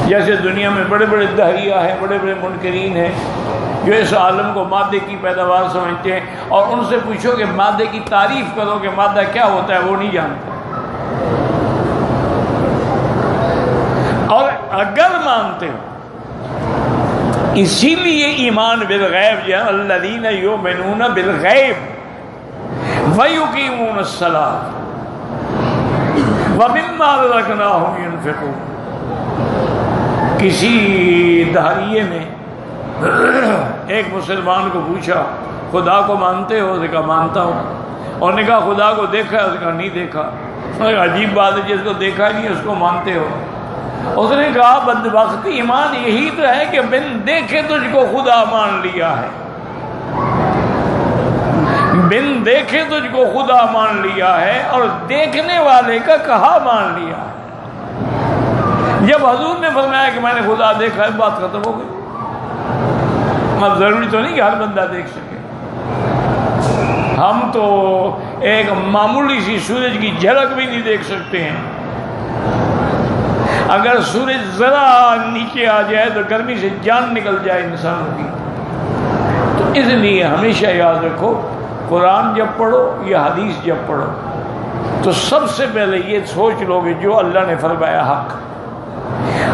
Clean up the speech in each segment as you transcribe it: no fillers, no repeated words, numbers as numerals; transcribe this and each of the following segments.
جیسے دنیا میں بڑے بڑے دہریہ ہیں، بڑے بڑے منکرین ہیں جو اس عالم کو مادے کی پیداوار سمجھتے ہیں، اور ان سے پوچھو کہ مادے کی تعریف کرو کہ مادہ کیا ہوتا ہے، وہ نہیں جانتے۔ اور اگر مانتے ہو، اسی لیے ایمان بالغیب جو ہے الذین یؤمنون بالغیب وَيُقِيمُونَ الصَّلَاةَ وَمِمَّا رَزَقْنَاهُمْ يُنْفِقُونَ۔ کسی دہریے نے ایک مسلمان کو پوچھا خدا کو مانتے ہو؟ اس نے کہا مانتا ہوں۔ اور نے کہا خدا کو دیکھا ہے؟ اس نے کہا نہیں دیکھا۔ عجیب بات ہے، جس کو دیکھا نہیں اس کو مانتے ہو۔ اس نے کہا بدبخت ایمان یہی تو ہے کہ بن دیکھے تجھ کو خدا مان لیا ہے، بن دیکھے تجھ کو خدا مان لیا ہے، اور دیکھنے والے کا کہا مان لیا ہے۔ جب حضور نے فرمایا کہ میں نے خدا دیکھا ہے، بات ختم ہو گئی۔ اب ضروری تو نہیں کہ ہر بندہ دیکھ سکے، ہم تو ایک معمولی سی سورج کی جھلک بھی نہیں دیکھ سکتے ہیں۔ اگر سورج ذرا نیچے آ جائے تو گرمی سے جان نکل جائے انسانوں کی۔ تو اس لیے ہمیشہ یاد رکھو، قرآن جب پڑھو یا حدیث جب پڑھو تو سب سے پہلے یہ سوچ لو کہ جو اللہ نے فرمایا حق۔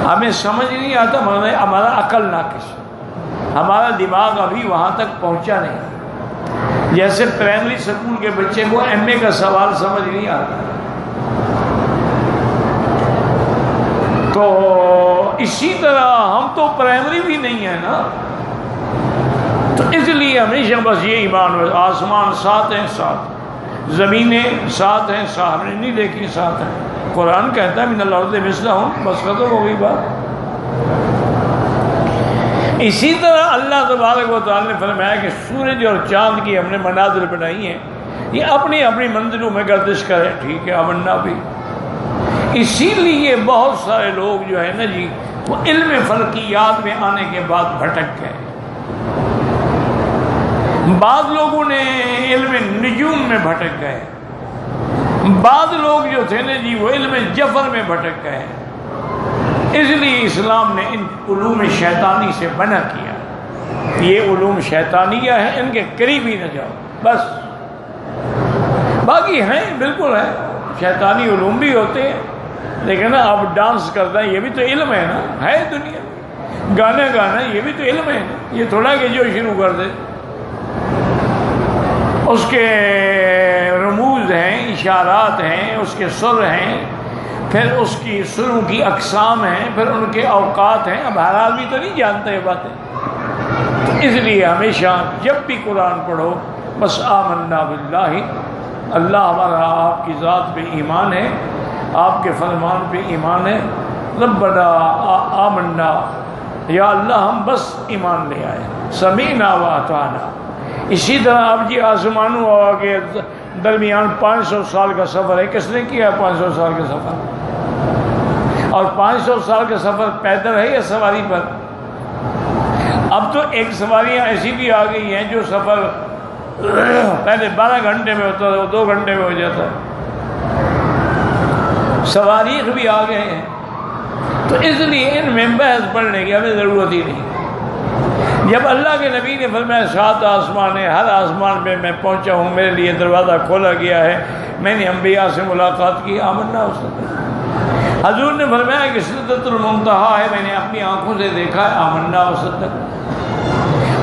ہمیں سمجھ نہیں آتا، ہمارا عقل ناقص ہے، ہمارا دماغ ابھی وہاں تک پہنچا نہیں۔ جیسے پرائمری اسکول کے بچے کو ایم اے کا سوال سمجھ نہیں آتا، تو اسی طرح ہم تو پرائمری بھی نہیں ہے نا۔ تو اس لیے ہمیشہ بس یہ ایمان ہو، آسمان ساتھ ہیں، ساتھ زمینیں ساتھ ہیں، ساتھ ہم نے نہیں دیکھی، ساتھ ہیں۔ قرآن کہتا ہے من الارض مثلہم، بس ختم ہو گئی بات۔ اسی طرح اللہ تبارک و تعالی نے فرمایا کہ سورج اور چاند کی ہم نے مناظر بنائی ہیں، یہ اپنی اپنی منزلوں میں گردش کریں، ٹھیک ہے، آمنا بھی۔ اسی لیے بہت سارے لوگ جو ہے نا جی، وہ علم فلکیات میں آنے کے بعد بھٹک گئے۔ بعض لوگوں نے علم نجوم میں بھٹک گئے، بعض لوگ جو تھے نا جی وہ علم جفر میں بھٹک گئے۔ اس لیے اسلام نے ان علوم شیطانی سے منع کیا، یہ علوم شیطانیہ ہیں، ان کے قریب ہی نہ جاؤ بس۔ باقی ہیں، بالکل ہیں، شیطانی علوم بھی ہوتے ہیں، لیکن نا اب ڈانس کرنا یہ بھی تو علم ہے نا، ہے دنیا میں۔ گانا گانا یہ بھی تو علم ہے نا، یہ تھوڑا کہ جو شروع کر دے۔ اس کے رموز ہیں، اشارات ہیں، اس کے سر ہیں، پھر اس کی سروں کی اقسام ہیں، پھر ان کے اوقات ہیں۔ اب ہر آدمی تو نہیں جانتا یہ باتیں، تو اس لیے ہمیشہ جب بھی قرآن پڑھو بس آمنا باللہ، اللہ ہمارا آپ کی ذات پہ ایمان ہے، آپ کے فرمان پہ ایمان ہے، ربنا آمنا، یا اللہ ہم بس ایمان لے آئے، سمیعنا و اطعنا۔ اسی طرح اب جی آسمانوں کے درمیان 500 سال کا سفر ہے، کس نے کیا ہے 500 سال کا سفر؟ اور 500 سال کا سفر پیدل ہے یا سواری پر؟ اب تو ایک سواریاں ایسی بھی آ گئی ہیں جو سفر پہلے 12 گھنٹے میں ہوتا تھا، وہ 2 گھنٹے میں ہو جاتا ہے۔ سواریخ بھی آ گئے ہیں، تو اس لیے ان میں بحث پڑھنے کی ہمیں ضرورت ہی نہیں۔ جب اللہ کے نبی نے فرمایا 7 آسمان ہے، ہر آسمان پہ میں پہنچا ہوں، میرے لیے دروازہ کھولا گیا ہے، میں نے انبیاء سے ملاقات کی، آمنا وصدق۔ حضور نے فرمایا کہ سدرۃ المنتہا ہے، میں نے اپنی آنکھوں سے دیکھا ہے، آمنا وصدق۔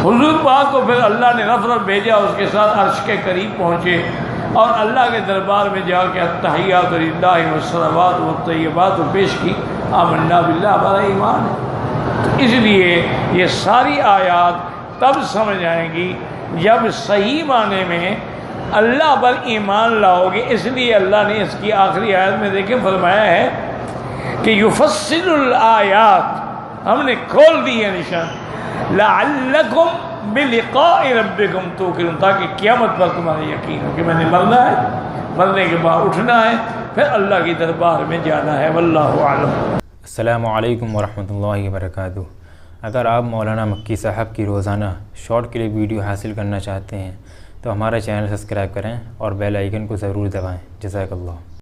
حضور پاک کو پھر اللہ نے رفرف بھیجا، اس کے ساتھ عرش کے قریب پہنچے اور اللہ کے دربار میں جا کے التحیات للہ والصلوات والطیبات پیش کی، آمنا باللہ، ہمارا ایمان ہے۔ تو اس لیے یہ ساری آیات تب سمجھ آئیں گی جب صحیح معنی میں اللہ پر ایمان لاؤ گے۔ اس لیے اللہ نے اس کی آخری آیت میں دیکھیں فرمایا ہے کہ یفصل الآیات، ہم نے کھول دی ہے نشان، لعلکم بلقاء ربکم توقنون، تاکہ قیامت پر تمہارے یقین ہو کہ میں نے مرنا ہے، مرنے کے بعد اٹھنا ہے، پھر اللہ کی دربار میں جانا ہے۔ واللہ اعلم۔ السلام علیکم ورحمۃ اللہ وبرکاتہ۔ اگر آپ مولانا مکی صاحب کی روزانہ شارٹ کلپ ویڈیو حاصل کرنا چاہتے ہیں تو ہمارا چینل سبسکرائب کریں اور بیل آئیکن کو ضرور دبائیں۔ جزاک اللہ۔